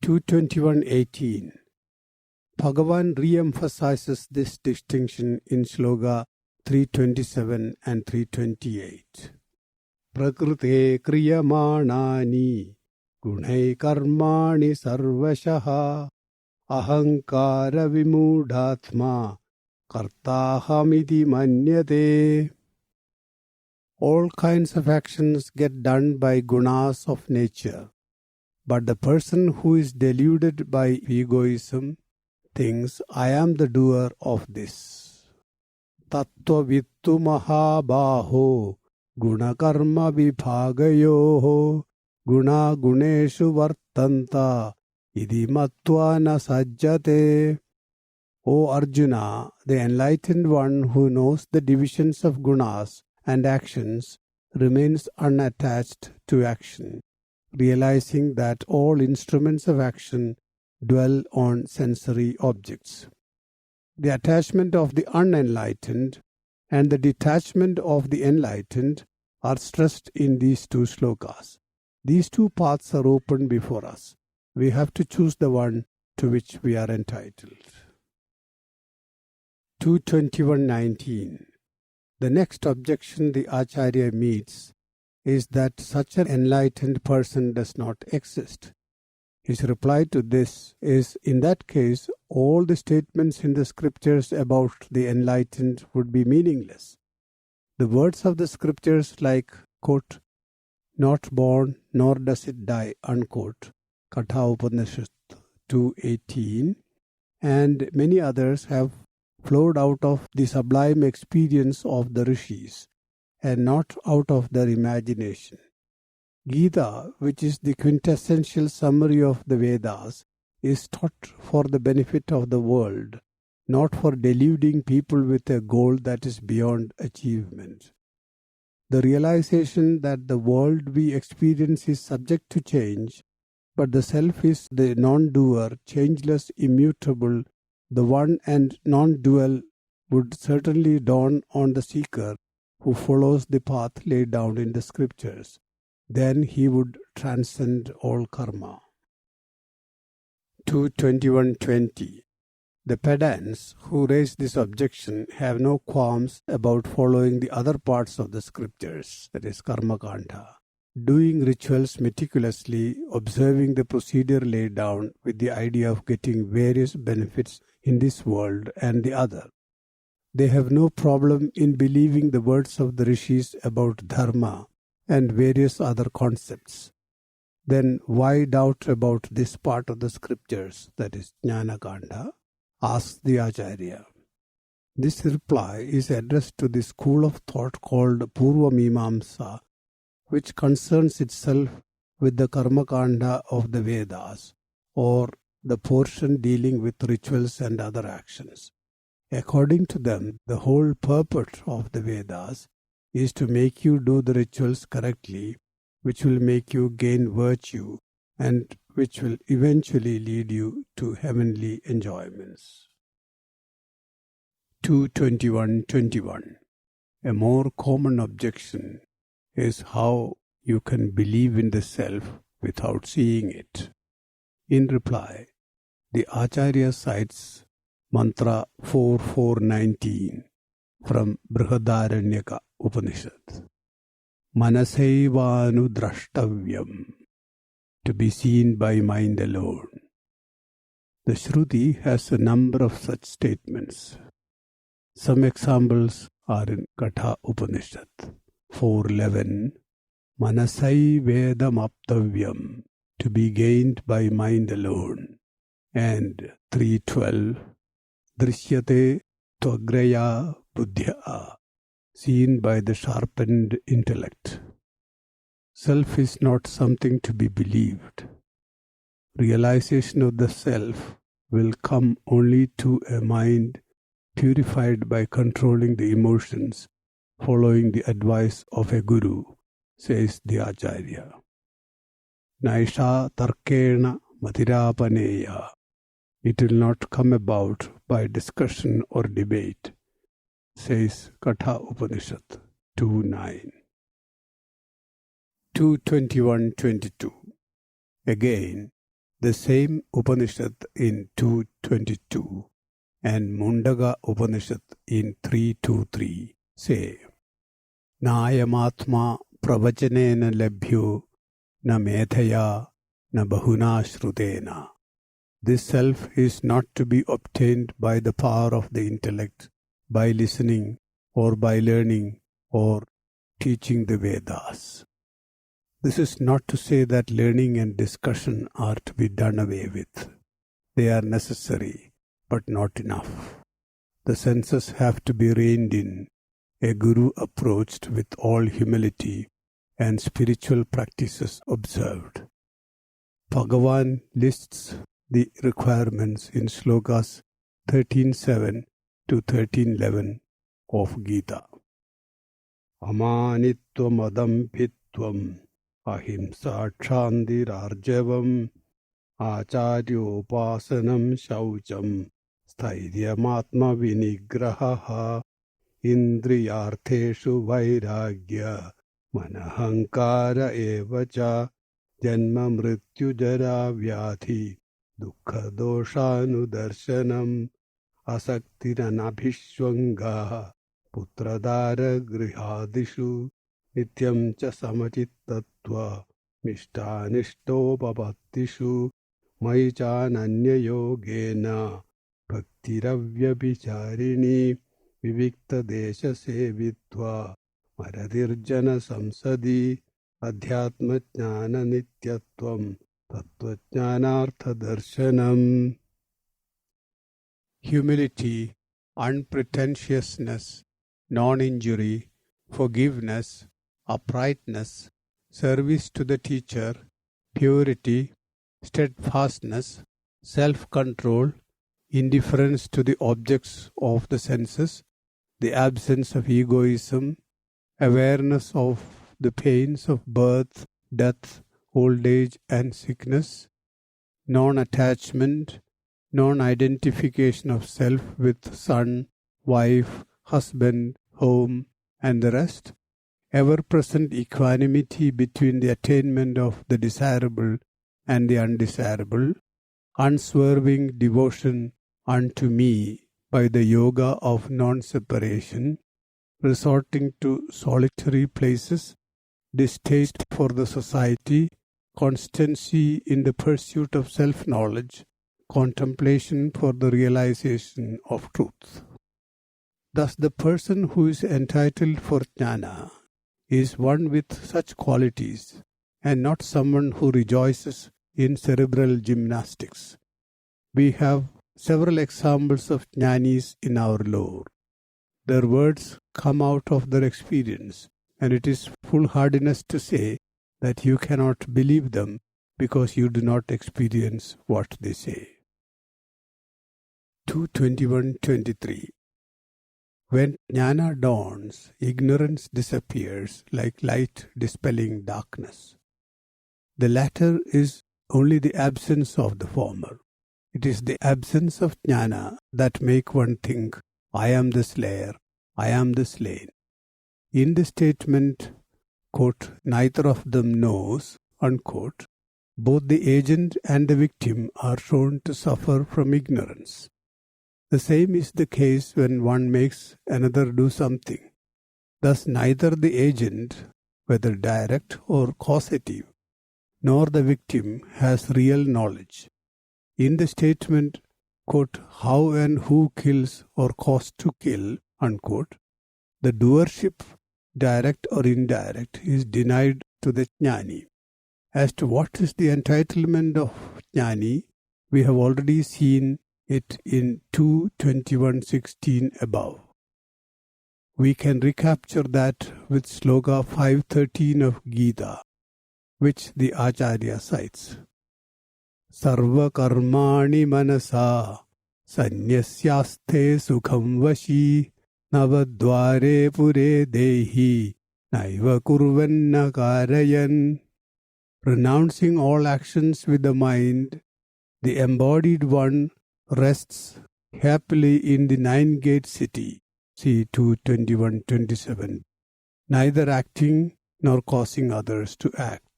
221.18. Bhagavan re-emphasizes this distinction in Shloka 327 and 328. Prakrite kriyamanani gunai karmani sarvashaha ahankara vimudhatma kartahamiti manyate. All kinds of actions get done by gunas of nature, but the person who is deluded by egoism thinks, I am the doer of this. Tattva vittu mahabaho gunakarma vibhagayoho guna guneshu vartanta idi matva na sajjate. O Arjuna, the enlightened one who knows the divisions of gunas and actions remains unattached to action, realizing that all instruments of action dwell on sensory objects. The attachment of the unenlightened and the detachment of the enlightened are stressed in these two shlokas. These two paths are open before us. We have to choose the one to which we are entitled. 221.19. The next objection the Acharya meets is that such an enlightened person does not exist. His reply to this is, in that case, all the statements in the scriptures about the enlightened would be meaningless. The words of the scriptures like, quote, not born nor does it die, unquote, Katha Upanishad 2.18, and many others have flowed out of the sublime experience of the rishis and not out of their imagination. Gita, which is the quintessential summary of the Vedas, is taught for the benefit of the world, not for deluding people with a goal that is beyond achievement. The realization that the world we experience is subject to change, but the self is the non-doer, changeless, immutable, the one and non-dual, would certainly dawn on the seeker who follows the path laid down in the scriptures. Then he would transcend all karma. 221.20. The pedants who raise this objection have no qualms about following the other parts of the scriptures, that is karma kanda, doing rituals meticulously, observing the procedure laid down with the idea of getting various benefits in this world and the other. They have no problem in believing the words of the rishis about dharma and various other concepts. Then why doubt about this part of the scriptures, that is Jnana Kanda? Asks the Acharya. This reply is addressed to the school of thought called Purva Mimamsa, which concerns itself with the Karma Kanda of the Vedas, or the portion dealing with rituals and other actions. According to them, the whole purport of the Vedas is to make you do the rituals correctly, which will make you gain virtue and which will eventually lead you to heavenly enjoyments. 221.21. A more common objection is how you can believe in the self without seeing it. In reply, the Acharya cites Mantra 4.4.19 from Brihadaranyaka Upanishad. Manasevanu drashtavyam, to be seen by mind alone. The Shruti has a number of such statements. Some examples are in Katha Upanishad 4.11, Manasai Vedam Aptavyam, to be gained by mind alone, and 3.12, Drishyate Tvagraya Buddhya, seen by the sharpened intellect. Self is not something to be believed. Realization of the self will come only to a mind purified by controlling the emotions, following the advice of a guru, says the Acharya. Naisha tarkena matirapaneya. It will not come about by discussion or debate, says Katha Upanishad 2.9. 221.22. Again, The same Upanishad in 2.22 and Mundaka Upanishad in 3.2.3 say, Nayamatma pravachanena labhyo na medhaya na bahuna shrutena. This self is not to be obtained by the power of the intellect, by listening or by learning or teaching the Vedas. This is not to say that learning and discussion are to be done away with. They are necessary, but not enough. The senses have to be reined in, a guru approached with all humility and spiritual practices observed. Bhagavan lists the requirements in Shlokas 13.7 to 13.11 of Gita. Amanitvam adampitvam ahimsa kshandirarjavam acharyopasanam shaucham sthairyamatma vinigraha indriyartheshu vairagya manahankara evacha janma mrityu jara vyadhi dukkha doshanudarshanam asaktiranabhishwangaha putradara grihadishu nityam cha samachittatva mishtanishtopabattishu maicha yogena bhaktiravyabicharini vivikta desha sevitva maradirjana samsadi adhyatma jnana nityatvam tattva jnanartha darshanam. Humility, unpretentiousness, non-injury, forgiveness, uprightness, service to the teacher, purity, steadfastness, self-control, indifference to the objects of the senses, the absence of egoism, awareness of the pains of birth, death, old age and sickness, non-attachment, non-identification of self with son, wife, husband, home, and the rest, ever-present equanimity between the attainment of the desirable and the undesirable, unswerving devotion unto me by the yoga of non-separation, resorting to solitary places, distaste for the society, constancy in the pursuit of self-knowledge, contemplation for the realization of truth. Thus the person who is entitled for jnana is one with such qualities and not someone who rejoices in cerebral gymnastics. We have several examples of jnanis in our lore. Their words come out of their experience, and it is foolhardiness to say that you cannot believe them because you do not experience what they say. 2.21.23 When jnana dawns, ignorance disappears like light dispelling darkness. The latter is only the absence of the former. It is the absence of jnana that make one think, I am the slayer, I am the slain. In the statement, quote, neither of them knows, unquote, both the agent and the victim are shown to suffer from ignorance. The same is the case when one makes another do something. Thus neither the agent, whether direct or causative, nor the victim has real knowledge. In the statement, quote, how and who kills or caused to kill, unquote, the doership, direct or indirect, is denied to the jnani. As to what is the entitlement of jnani, we have already seen it in 2.21.16 above. We can recapture that with Sloka 5.13 of Gita, which the Acharya cites. Sarva karmani manasa sanyasyaste sukham vashi navadvare pure dehi naiva kurvanna karayan. Renouncing all actions with the mind, the embodied one rests happily in the nine-gate city, see 2.21.27, neither acting nor causing others to act.